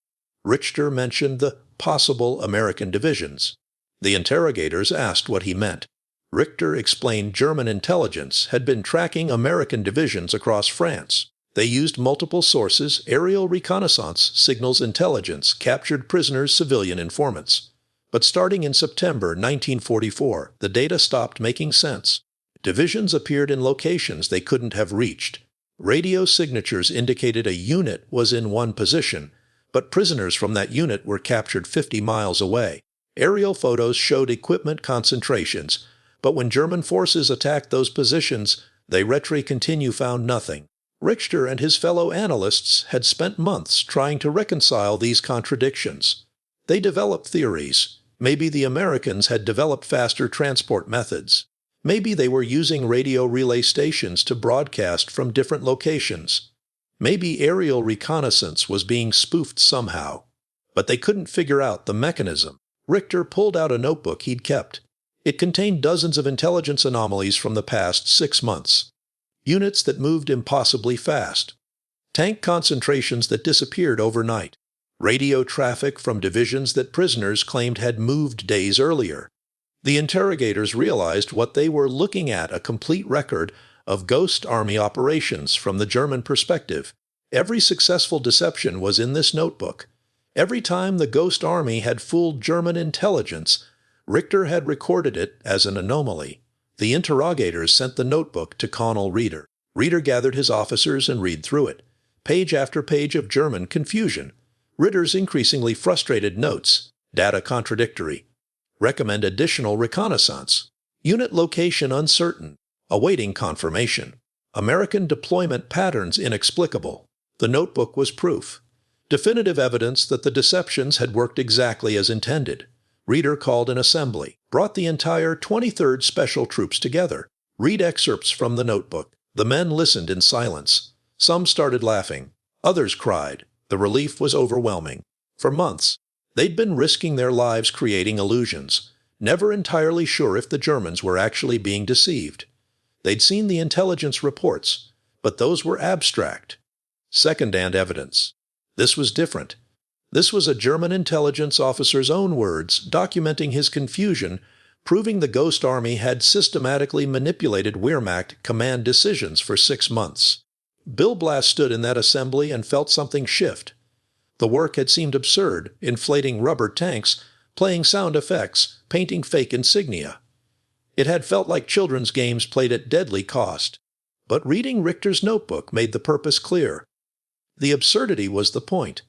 Richter mentioned the possible American divisions. The interrogators asked what he meant. Richter explained German intelligence had been tracking American divisions across France. They used multiple sources, aerial reconnaissance, signals intelligence, captured prisoners, civilian informants. But starting in September 1944, the data stopped making sense. Divisions appeared in locations they couldn't have reached. Radio signatures indicated a unit was in one position, but prisoners from that unit were captured 50 miles away. Aerial photos showed equipment concentrations, but when German forces attacked those positions, they retrocontinue found nothing. Richter and his fellow analysts had spent months trying to reconcile these contradictions. They developed theories. Maybe the Americans had developed faster transport methods. Maybe they were using radio relay stations to broadcast from different locations. Maybe aerial reconnaissance was being spoofed somehow. But they couldn't figure out the mechanism. Richter pulled out a notebook he'd kept. It contained dozens of intelligence anomalies from the past 6 months. Units that moved impossibly fast. Tank concentrations that disappeared overnight. Radio traffic from divisions that prisoners claimed had moved days earlier. The interrogators realized what they were looking at, a complete record of Ghost Army operations from the German perspective. Every successful deception was in this notebook. Every time the Ghost Army had fooled German intelligence, Richter had recorded it as an anomaly. The interrogators sent the notebook to Colonel Reeder. Reeder gathered his officers and read through it. Page after page of German confusion. Ritter's increasingly frustrated notes. Data contradictory. Recommend additional reconnaissance. Unit location uncertain. Awaiting confirmation. American deployment patterns inexplicable. The notebook was proof. Definitive evidence that the deceptions had worked exactly as intended. Reeder called an assembly, brought the entire 23rd Special Troops together. Read excerpts from the notebook. The men listened in silence. Some started laughing. Others cried. The relief was overwhelming. For months, they'd been risking their lives creating illusions, never entirely sure if the Germans were actually being deceived. They'd seen the intelligence reports, but those were abstract. Second-hand evidence. This was different. This was a German intelligence officer's own words, documenting his confusion, proving the Ghost Army had systematically manipulated Wehrmacht command decisions for 6 months. Bill Blass stood in that assembly and felt something shift. The work had seemed absurd, inflating rubber tanks, playing sound effects, painting fake insignia. It had felt like children's games played at deadly cost. But reading Richter's notebook made the purpose clear. The absurdity was the point.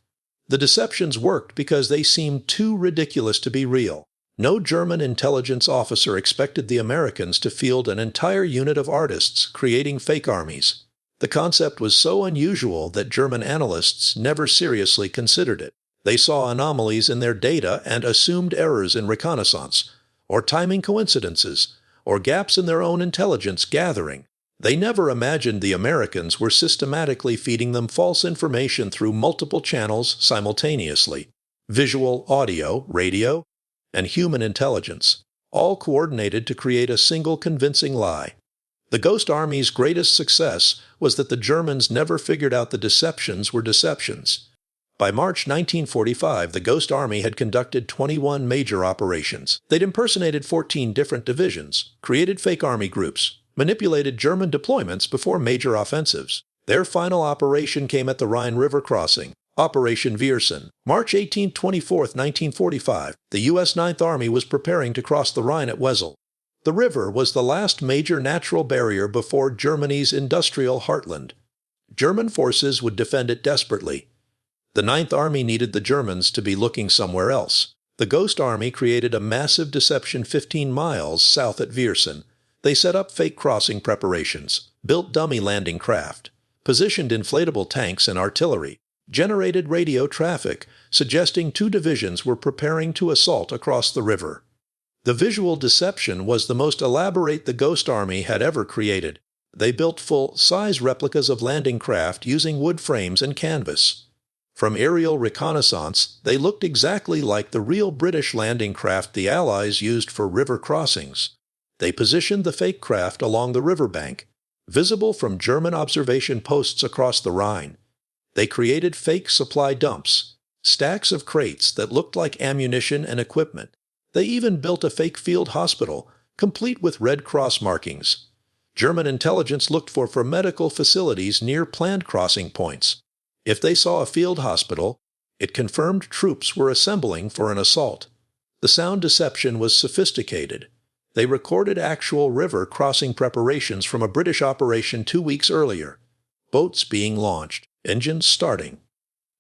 The deceptions worked because they seemed too ridiculous to be real. No German intelligence officer expected the Americans to field an entire unit of artists creating fake armies. The concept was so unusual that German analysts never seriously considered it. They saw anomalies in their data and assumed errors in reconnaissance, or timing coincidences, or gaps in their own intelligence gathering. They never imagined the Americans were systematically feeding them false information through multiple channels simultaneously: visual, audio, radio, and human intelligence, all coordinated to create a single convincing lie. The Ghost Army's greatest success was that the Germans never figured out the deceptions were deceptions. By March 1945, the Ghost Army had conducted 21 major operations. They'd impersonated 14 different divisions, created fake army groups, manipulated German deployments before major offensives. Their final operation came at the Rhine River crossing, Operation Viersen. March 18-24, 1945, the U.S. Ninth Army was preparing to cross the Rhine at Wesel. The river was the last major natural barrier before Germany's industrial heartland. German forces would defend it desperately. The Ninth Army needed the Germans to be looking somewhere else. The Ghost Army created a massive deception 15 miles south at Viersen. They set up fake crossing preparations, built dummy landing craft, positioned inflatable tanks and artillery, generated radio traffic, suggesting two divisions were preparing to assault across the river. The visual deception was the most elaborate the Ghost Army had ever created. They built full-size replicas of landing craft using wood frames and canvas. From aerial reconnaissance, they looked exactly like the real British landing craft the Allies used for river crossings. They positioned the fake craft along the riverbank, visible from German observation posts across the Rhine. They created fake supply dumps, stacks of crates that looked like ammunition and equipment. They even built a fake field hospital, complete with Red Cross markings. German intelligence looked for medical facilities near planned crossing points. If they saw a field hospital, it confirmed troops were assembling for an assault. The sound deception was sophisticated. They recorded actual river crossing preparations from a British operation 2 weeks earlier. Boats being launched, engines starting,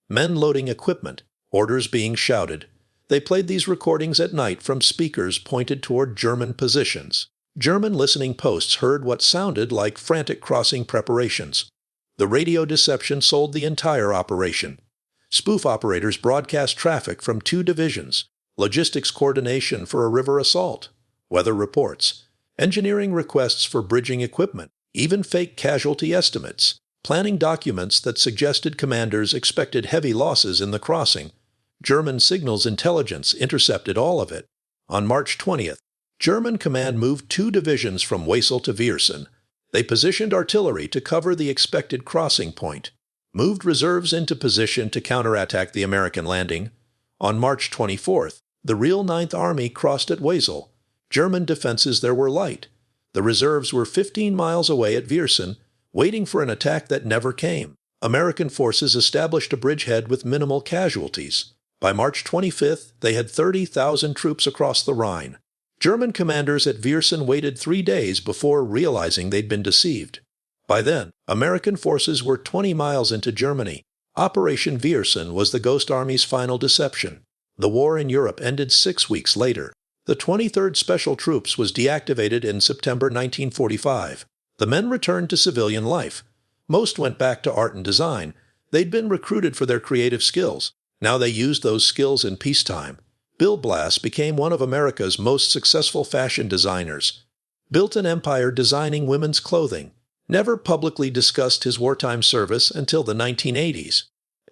men loading equipment, orders being shouted. They played these recordings at night from speakers pointed toward German positions. German listening posts heard what sounded like frantic crossing preparations. The radio deception sold the entire operation. Spoof operators broadcast traffic from 2 divisions, logistics coordination for a river assault, weather reports, engineering requests for bridging equipment, even fake casualty estimates, planning documents that suggested commanders expected heavy losses in the crossing. German signals intelligence intercepted all of it. On March 20th, German command moved 2 divisions from Wesel to Viersen. They positioned artillery to cover the expected crossing point, moved reserves into position to counterattack the American landing. On March 24th, the real Ninth Army crossed at Wesel. German defenses there were light. The reserves were 15 miles away at Viersen, waiting for an attack that never came. American forces established a bridgehead with minimal casualties. By March 25th, they had 30,000 troops across the Rhine. German commanders at Viersen waited 3 days before realizing they'd been deceived. By then, American forces were 20 miles into Germany. Operation Viersen was the Ghost Army's final deception. The war in Europe ended 6 weeks later. The 23rd Special Troops was deactivated in September 1945. The men returned to civilian life. Most went back to art and design. They'd been recruited for their creative skills. Now they used those skills in peacetime. Bill Blass became one of America's most successful fashion designers. Built an empire designing women's clothing. Never publicly discussed his wartime service until the 1980s.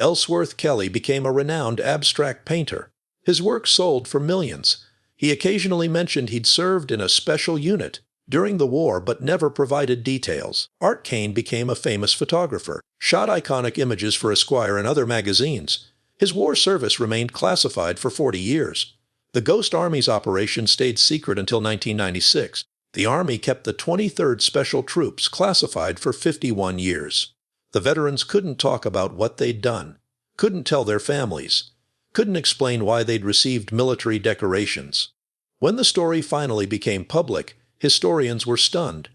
Ellsworth Kelly became a renowned abstract painter. His work sold for millions. He occasionally mentioned he'd served in a special unit during the war but never provided details. Art Kane became a famous photographer, shot iconic images for Esquire and other magazines. His war service remained classified for 40 years. The Ghost Army's operation stayed secret until 1996. The Army kept the 23rd Special Troops classified for 51 years. The veterans couldn't talk about what they'd done, couldn't tell their families, couldn't explain why they'd received military decorations. When the story finally became public, historians were stunned.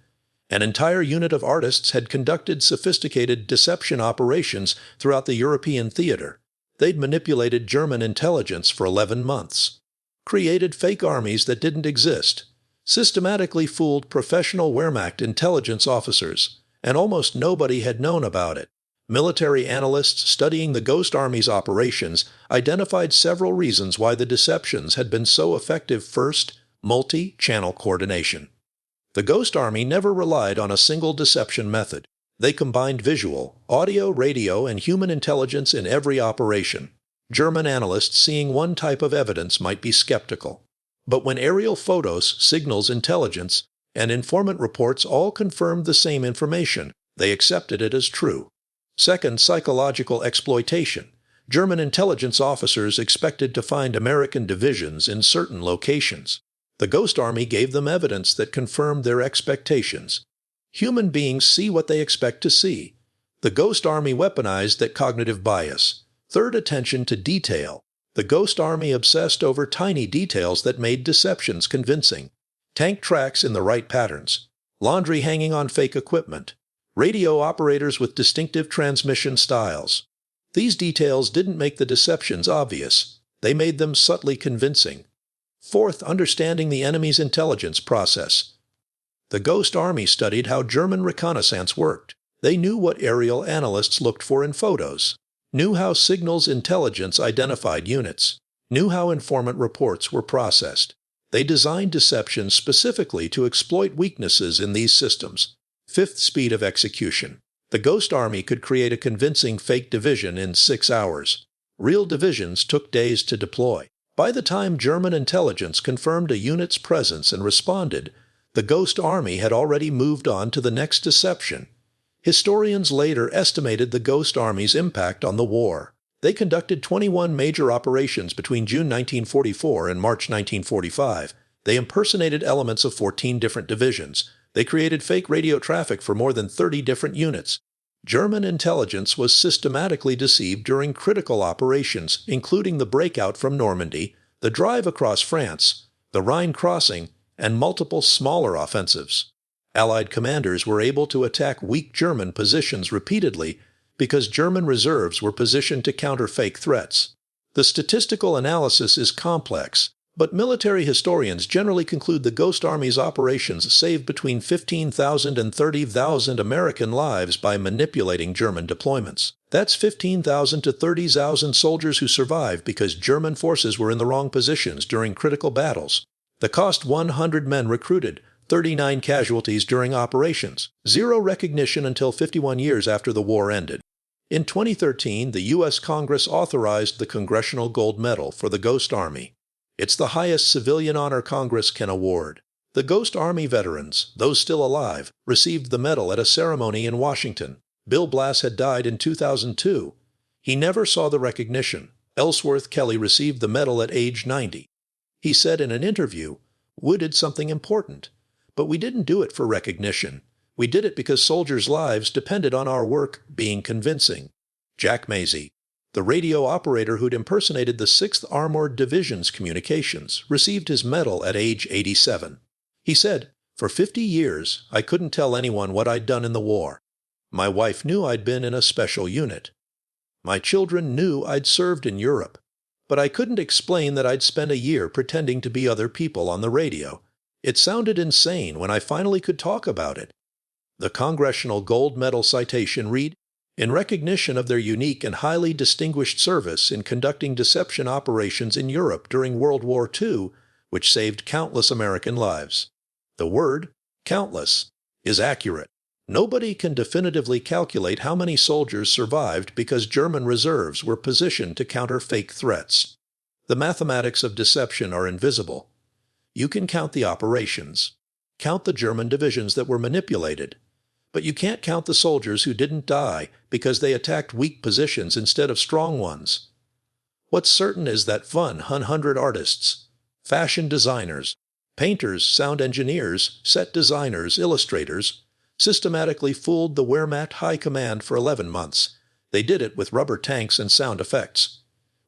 An entire unit of artists had conducted sophisticated deception operations throughout the European theater. They'd manipulated German intelligence for 11 months. created fake armies that didn't exist, systematically fooled professional Wehrmacht intelligence officers, and almost nobody had known about it. Military analysts studying the Ghost Army's operations identified several reasons why the deceptions had been so effective. First, multi-channel coordination. The Ghost Army never relied on a single deception method. They combined visual, audio, radio, and human intelligence in every operation. German analysts seeing one type of evidence might be skeptical. But when aerial photos, signals, intelligence, and informant reports all confirmed the same information, they accepted it as true. Second, psychological exploitation. German intelligence officers expected to find American divisions in certain locations. The Ghost Army gave them evidence that confirmed their expectations. Human beings see what they expect to see. The Ghost Army weaponized that cognitive bias. Third, attention to detail. The Ghost Army obsessed over tiny details that made deceptions convincing. Tank tracks in the right patterns. Laundry hanging on fake equipment. Radio operators with distinctive transmission styles. These details didn't make the deceptions obvious. They made them subtly convincing. Fourth, understanding the enemy's intelligence process. The Ghost Army studied how German reconnaissance worked. They knew what aerial analysts looked for in photos, knew how signals intelligence identified units, knew how informant reports were processed. They designed deceptions specifically to exploit weaknesses in these systems. Fifth, speed of execution. The Ghost Army could create a convincing fake division in 6 hours. Real divisions took days to deploy. By the time German intelligence confirmed a unit's presence and responded, the Ghost Army had already moved on to the next deception. Historians later estimated the Ghost Army's impact on the war. They conducted 21 major operations between June 1944 and March 1945. They impersonated elements of 14 different divisions. They created fake radio traffic for more than 30 different units. German intelligence was systematically deceived during critical operations, including the breakout from Normandy, the drive across France, the Rhine crossing, and multiple smaller offensives. Allied commanders were able to attack weak German positions repeatedly because German reserves were positioned to counter fake threats. The statistical analysis is complex, but military historians generally conclude the Ghost Army's operations saved between 15,000 and 30,000 American lives by manipulating German deployments. That's 15,000 to 30,000 soldiers who survived because German forces were in the wrong positions during critical battles. The cost: 100 men recruited, 39 casualties during operations, 0 recognition until 51 years after the war ended. In 2013, the U.S. Congress authorized the Congressional Gold Medal for the Ghost Army. It's the highest civilian honor Congress can award. The Ghost Army veterans, those still alive, received the medal at a ceremony in Washington. Bill Blass had died in 2002. He never saw the recognition. Ellsworth Kelly received the medal at age 90. He said in an interview, "We did something important, but we didn't do it for recognition. We did it because soldiers' lives depended on our work being convincing." Jack Mazey, the radio operator who'd impersonated the 6th Armored Division's communications, received his medal at age 87. He said, "For 50 years, I couldn't tell anyone what I'd done in the war. My wife knew I'd been in a special unit. My children knew I'd served in Europe. But I couldn't explain that I'd spent a year pretending to be other people on the radio. It sounded insane when I finally could talk about it." The Congressional Gold Medal citation read, "In recognition of their unique and highly distinguished service in conducting deception operations in Europe during World War II, which saved countless American lives." The word, countless, is accurate. Nobody can definitively calculate how many soldiers survived because German reserves were positioned to counter fake threats. The mathematics of deception are invisible. You can count the operations, count the German divisions that were manipulated, but you can't count the soldiers who didn't die because they attacked weak positions instead of strong ones. What's certain is that 100 artists, fashion designers, painters, sound engineers, set designers, illustrators, systematically fooled the Wehrmacht High Command for 11 months. They did it with rubber tanks and sound effects,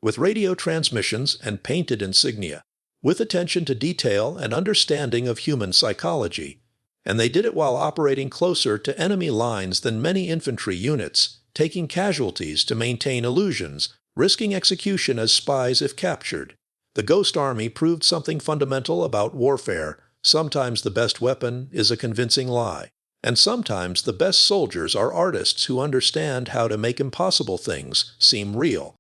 with radio transmissions and painted insignia, with attention to detail and understanding of human psychology. And they did it while operating closer to enemy lines than many infantry units, taking casualties to maintain illusions, risking execution as spies if captured. The Ghost Army proved something fundamental about warfare. Sometimes the best weapon is a convincing lie. And sometimes the best soldiers are artists who understand how to make impossible things seem real.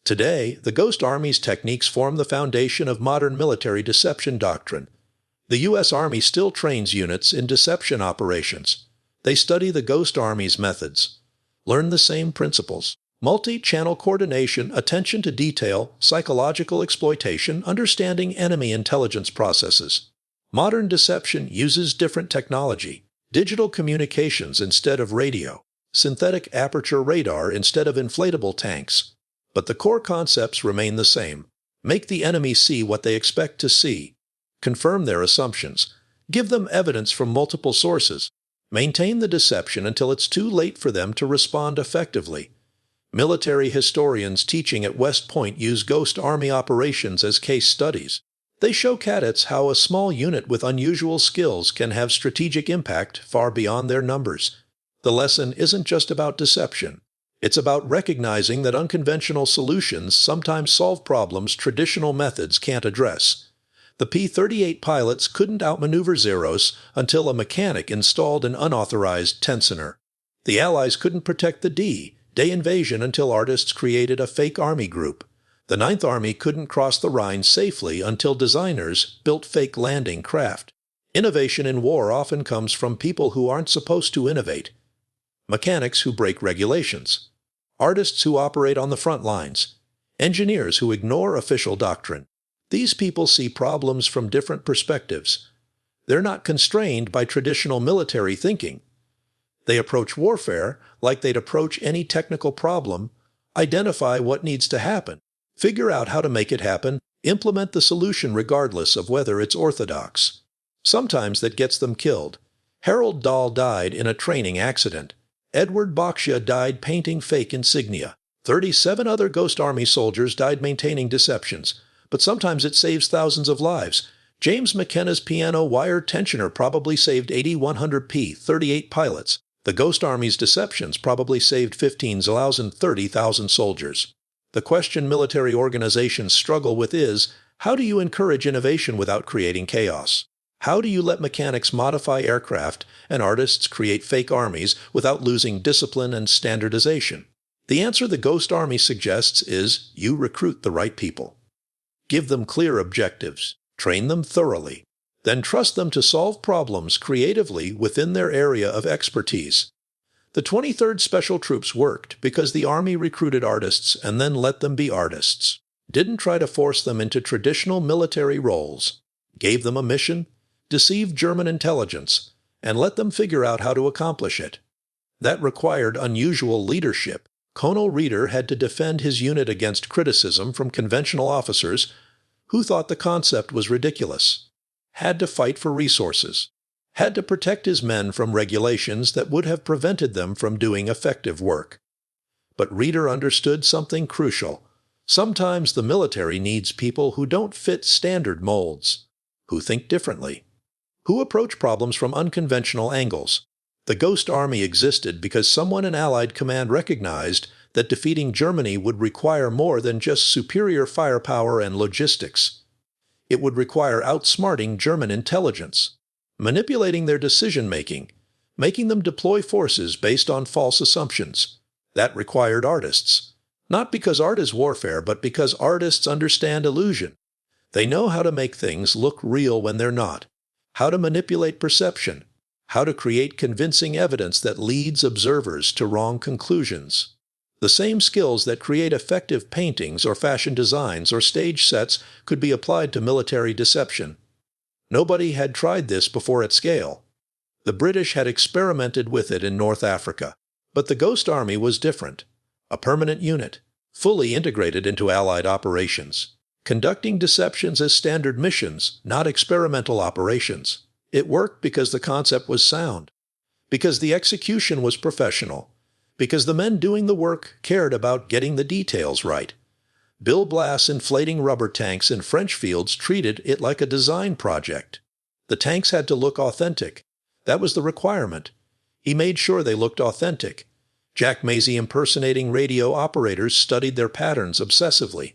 Today, the Ghost Army's techniques form the foundation of modern military deception doctrine. The U.S. Army still trains units in deception operations. They study the Ghost Army's methods, learn the same principles: multi-channel coordination, attention to detail, psychological exploitation, understanding enemy intelligence processes. Modern deception uses different technology: digital communications instead of radio, synthetic aperture radar instead of inflatable tanks. But the core concepts remain the same. Make the enemy see what they expect to see. Confirm their assumptions. Give them evidence from multiple sources. Maintain the deception until it's too late for them to respond effectively. Military historians teaching at West Point use Ghost Army operations as case studies. They show cadets how a small unit with unusual skills can have strategic impact far beyond their numbers. The lesson isn't just about deception. It's about recognizing that unconventional solutions sometimes solve problems traditional methods can't address. The P-38 pilots couldn't outmaneuver Zeros until a mechanic installed an unauthorized tensioner. The Allies couldn't protect the D-Day invasion until artists created a fake army group. The Ninth Army couldn't cross the Rhine safely until designers built fake landing craft. Innovation in war often comes from people who aren't supposed to innovate. Mechanics who break regulations. Artists who operate on the front lines. Engineers who ignore official doctrine. These people see problems from different perspectives. They're not constrained by traditional military thinking. They approach warfare like they'd approach any technical problem, identify what needs to happen, figure out how to make it happen, implement the solution regardless of whether it's orthodox. Sometimes that gets them killed. Harold Dahl died in a training accident. Edward Baksha died painting fake insignia. 37 other Ghost Army soldiers died maintaining deceptions. But sometimes it saves thousands of lives. James McKenna's piano wire tensioner probably saved 8,100 P-38 pilots. The Ghost Army's deceptions probably saved 15,030,000 soldiers. The question military organizations struggle with is, how do you encourage innovation without creating chaos? How do you let mechanics modify aircraft and artists create fake armies without losing discipline and standardization? The answer the Ghost Army suggests is you recruit the right people. Give them clear objectives, train them thoroughly, then trust them to solve problems creatively within their area of expertise. The 23rd Special Troops worked because the Army recruited artists and then let them be artists. Didn't try to force them into traditional military roles. Gave them a mission, deceived German intelligence, and let them figure out how to accomplish it. That required unusual leadership. Colonel Reeder had to defend his unit against criticism from conventional officers who thought the concept was ridiculous. Had to fight for resources. Had to protect his men from regulations that would have prevented them from doing effective work. But Reeder understood something crucial. Sometimes the military needs people who don't fit standard molds, who think differently, who approach problems from unconventional angles. The Ghost Army existed because someone in Allied command recognized that defeating Germany would require more than just superior firepower and logistics. It would require outsmarting German intelligence, manipulating their decision-making, making them deploy forces based on false assumptions. That required artists. Not because art is warfare, but because artists understand illusion. They know how to make things look real when they're not, how to manipulate perception, how to create convincing evidence that leads observers to wrong conclusions. The same skills that create effective paintings or fashion designs or stage sets could be applied to military deception. Nobody had tried this before at scale. The British had experimented with it in North Africa. But the Ghost Army was different. A permanent unit, fully integrated into Allied operations, conducting deceptions as standard missions, not experimental operations. It worked because the concept was sound, because the execution was professional, because the men doing the work cared about getting the details right. Bill Blass inflating rubber tanks in French fields treated it like a design project. The tanks had to look authentic. That was the requirement. He made sure they looked authentic. Jack Maisie impersonating radio operators studied their patterns obsessively,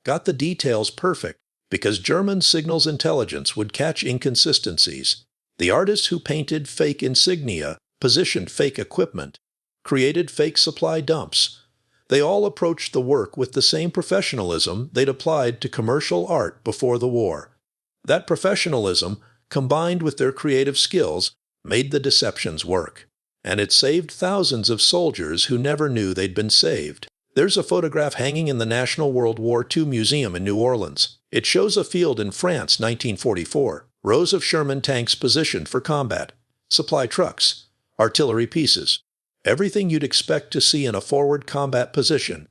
got the details perfect. Because German signals intelligence would catch inconsistencies. The artists who painted fake insignia, positioned fake equipment, created fake supply dumps. They all approached the work with the same professionalism they'd applied to commercial art before the war. That professionalism, combined with their creative skills, made the deceptions work. And it saved thousands of soldiers who never knew they'd been saved. There's a photograph hanging in the National World War II Museum in New Orleans. It shows a field in France, 1944. Rows of Sherman tanks positioned for combat. Supply trucks. Artillery pieces. Everything you'd expect to see in a forward combat position.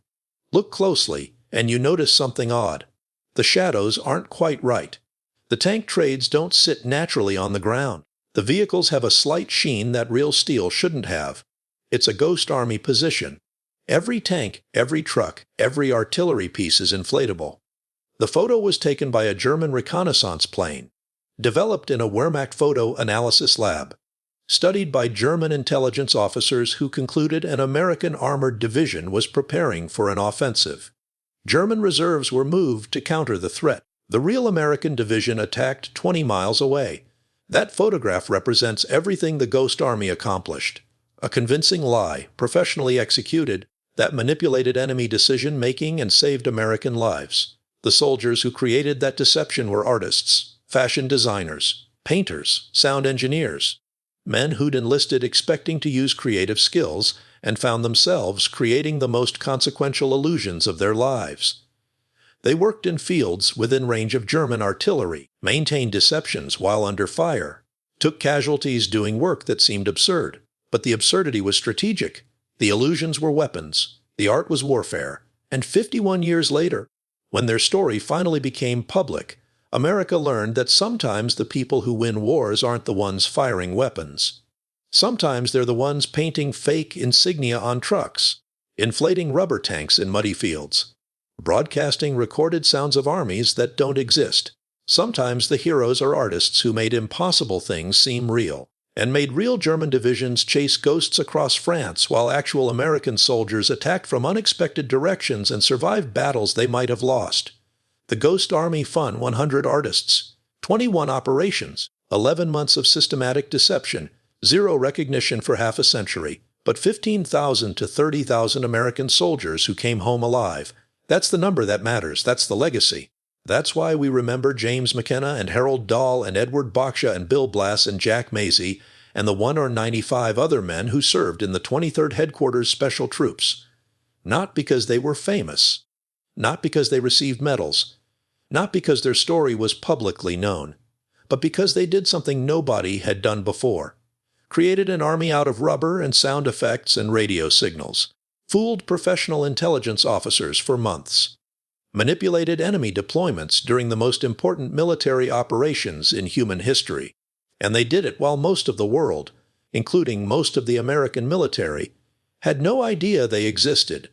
Look closely, and you notice something odd. The shadows aren't quite right. The tank trades don't sit naturally on the ground. The vehicles have a slight sheen that real steel shouldn't have. It's a ghost army position. Every tank, every truck, every artillery piece is inflatable. The photo was taken by a German reconnaissance plane, developed in a Wehrmacht photo analysis lab, studied by German intelligence officers who concluded an American armored division was preparing for an offensive. German reserves were moved to counter the threat. The real American division attacked 20 miles away. That photograph represents everything the Ghost Army accomplished. A convincing lie, professionally executed, that manipulated enemy decision-making and saved American lives. The soldiers who created that deception were artists, fashion designers, painters, sound engineers, men who'd enlisted expecting to use creative skills and found themselves creating the most consequential illusions of their lives. They worked in fields within range of German artillery, maintained deceptions while under fire, took casualties doing work that seemed absurd. But the absurdity was strategic. The illusions were weapons. The art was warfare. And 51 years later, when their story finally became public, America learned that sometimes the people who win wars aren't the ones firing weapons. Sometimes they're the ones painting fake insignia on trucks, inflating rubber tanks in muddy fields, broadcasting recorded sounds of armies that don't exist. Sometimes the heroes are artists who made impossible things seem real, and made real German divisions chase ghosts across France while actual American soldiers attacked from unexpected directions and survived battles they might have lost. The Ghost Army Fun 100 artists, 21 operations, 11 months of systematic deception, 0 recognition for half a century, but 15,000 to 30,000 American soldiers who came home alive. That's the number that matters. That's the legacy. That's why we remember James McKenna and Harold Dahl and Edward Boksha and Bill Blass and Jack Mazey and the 195 other men who served in the 23rd Headquarters Special Troops. Not because they were famous. Not because they received medals. Not because their story was publicly known. But because they did something nobody had done before. Created an army out of rubber and sound effects and radio signals. Fooled professional intelligence officers for months. Manipulated enemy deployments during the most important military operations in human history. And they did it while most of the world, including most of the American military, had no idea they existed.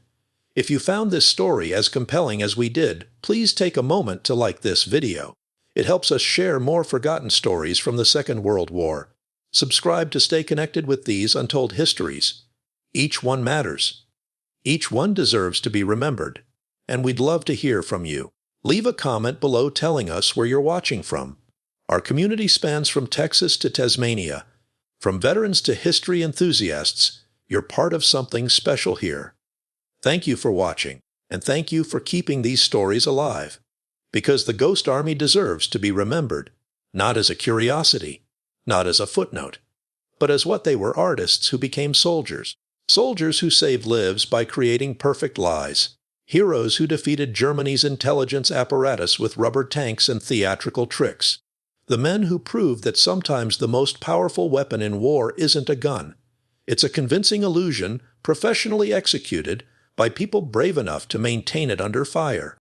If you found this story as compelling as we did, please take a moment to like this video. It helps us share more forgotten stories from the Second World War. Subscribe to stay connected with these untold histories. Each one matters. Each one deserves to be remembered. And we'd love to hear from you. Leave a comment below telling us where you're watching from. Our community spans from Texas to Tasmania. From veterans to history enthusiasts, you're part of something special here. Thank you for watching, and thank you for keeping these stories alive. Because the Ghost Army deserves to be remembered, not as a curiosity, not as a footnote, but as what they were: artists who became soldiers. Soldiers who saved lives by creating perfect lies. Heroes who defeated Germany's intelligence apparatus with rubber tanks and theatrical tricks. The men who proved that sometimes the most powerful weapon in war isn't a gun. It's a convincing illusion, professionally executed, by people brave enough to maintain it under fire.